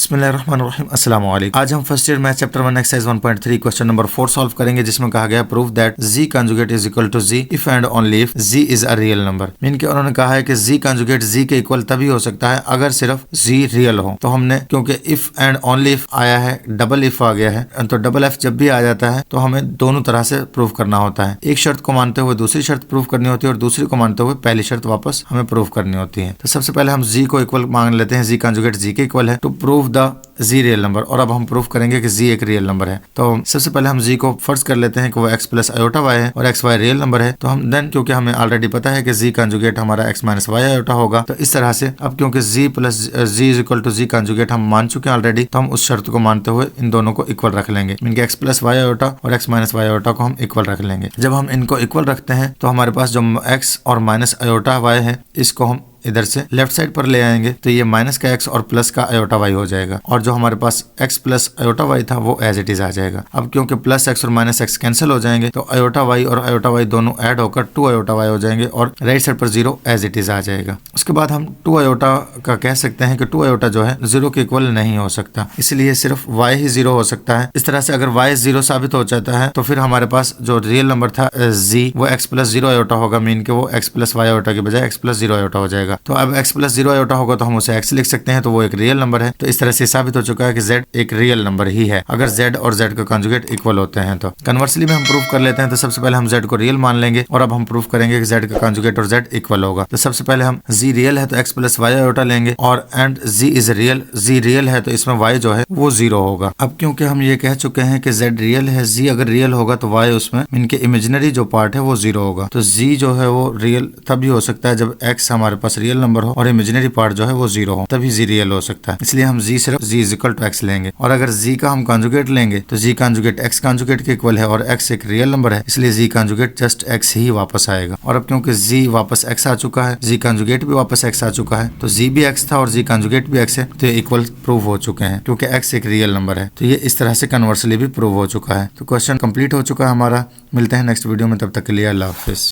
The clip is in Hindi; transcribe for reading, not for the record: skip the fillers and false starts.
बिस्मिल्लाहिर्रहमानिर्रहीम अस्सलाम वालेकुम। आज हम first year math chapter 1 exercise 1.3 question number 4 solve करेंगे, जिसमें कहा गया prove that z conjugate is equal to z if and only if z is a real number. Mean के उन्होंने कहा है कि z कंजुगेट z के इक्वल तभी हो सकता है अगर सिर्फ z रियल हो। तो हमने क्योंकि इफ एंड ओनली इफ आया है, डबल इफ आ गया है, तो डबल एफ जब भी आ जाता है तो हमें दोनों तरह से प्रूव करना होता है। एक शर्त को मानते हुए दूसरी शर्त प्रूव करनी होती है और दूसरी को मानते हुए पहली शर्त वापस हमें प्रूव करनी होती है। तो सबसे पहले हम z को इक्वल मान लेते हैं, z कंजुगेट z के इक्वल है to prove the z real number. और अब हम प्रूफ करेंगे कि z एक रियल नंबर है। तो सबसे पहले हम z को फर्ज कर लेते हैं कि वो x प्लस आयोटा y है और x y रियल नंबर है। तो हम देन क्योंकि हमें ऑलरेडी पता है कि z कंजुगेट हमारा x माइनस वाई आयोटा होगा, तो इस तरह से अब क्योंकि z plus z is equal to z conjugate हम मान चुके हैं ऑलरेडी, तो हम उस शर्त को मानते हुए इन दोनों को इक्वल रख लेंगे। Mean x plus y iota और x माइनस वाई आयोटा को हम इक्वल रख लेंगे। जब हम इनको इक्वल रखते हैं तो हमारे पास जो x और माइनस आयोटा y है, इसको हम इधर से लेफ्ट साइड पर ले आएंगे तो ये माइनस का x और प्लस का आयोटा y हो जाएगा, और जो हमारे पास x प्लस आयोटा y था वो एज इट इज आ जाएगा। अब क्योंकि प्लस x और माइनस x कैंसिल हो जाएंगे तो आयोटा y और आयोटा y दोनों ऐड होकर 2 आयोटा y हो जाएंगे और राइट साइड पर 0 एज इट इज आ जाएगा। उसके बाद हम 2 आयोटा का कह सकते हैं कि 2 आयोटा जो है 0 के इक्वल नहीं हो सकता, इसलिए सिर्फ y ही 0 हो सकता है। इस तरह से अगर y 0 साबित हो जाता है तो फिर हमारे पास जो रियल नंबर था z वो x प्लस 0 आयोटा होगा। मीन के वो x प्लस वाई आयोटा के बजाय x प्लस 0 आयोटा हो जाएगा। तो अब x प्लस 0 आयोटा होगा तो हम उसे x लिख सकते हैं, तो वो एक रियल नंबर है। तो इस तरह से साबित हो चुका है कि z एक रियल नंबर ही है अगर z और z का कंजुगेट इक्वल होते हैं। तो कन्वर्सली में हम प्रूफ कर लेते हैं। तो सबसे पहले हम z को रियल मान लेंगे और अब हम प्रूफ करेंगे कि z का कंजुगेट और z इक्वल होगा। तो सबसे पहले हम z रियल है तो x प्लस वाई आयोटा लेंगे और and z is real, z real है तो इसमें y जो है वो 0 होगा। अब क्योंकि हम ये कह चुके हैं कि z रियल है, z अगर रियल होगा तो y उसमें इनके इमेजिनरी जो पार्ट है वो 0 होगा। तो z जो है वो रियल तभी हो सकता है जब x हमारे पास रियल नंबर हो और इमेजिनरी पार्ट जो है वो 0 हो, तभी z रियल हो सकता है। इसलिए हम z सिर्फ z is equal to x लेंगे, और अगर z का हम कंजुगेट लेंगे तो z कंजुगेट x कंजुगेट के इक्वल है और x एक रियल नंबर है, इसलिए z कंजुगेट जस्ट x ही वापस आएगा। और अब क्योंकि z वापस x आ चुका है, z कंजुगेट भी वापस x आ चुका है, तो z भी x था और z कंजुगेट भी x है, तो ये इक्वल प्रूव हो चुके हैं क्योंकि x एक रियल नंबर है। तो ये इस तरह से कन्वर्सली भी प्रूव हो चुका है। तो क्वेश्चन कंप्लीट हो चुका है हमारा। मिलते हैं नेक्स्ट वीडियो में, तब तक के लिए अल्लाह हाफिज।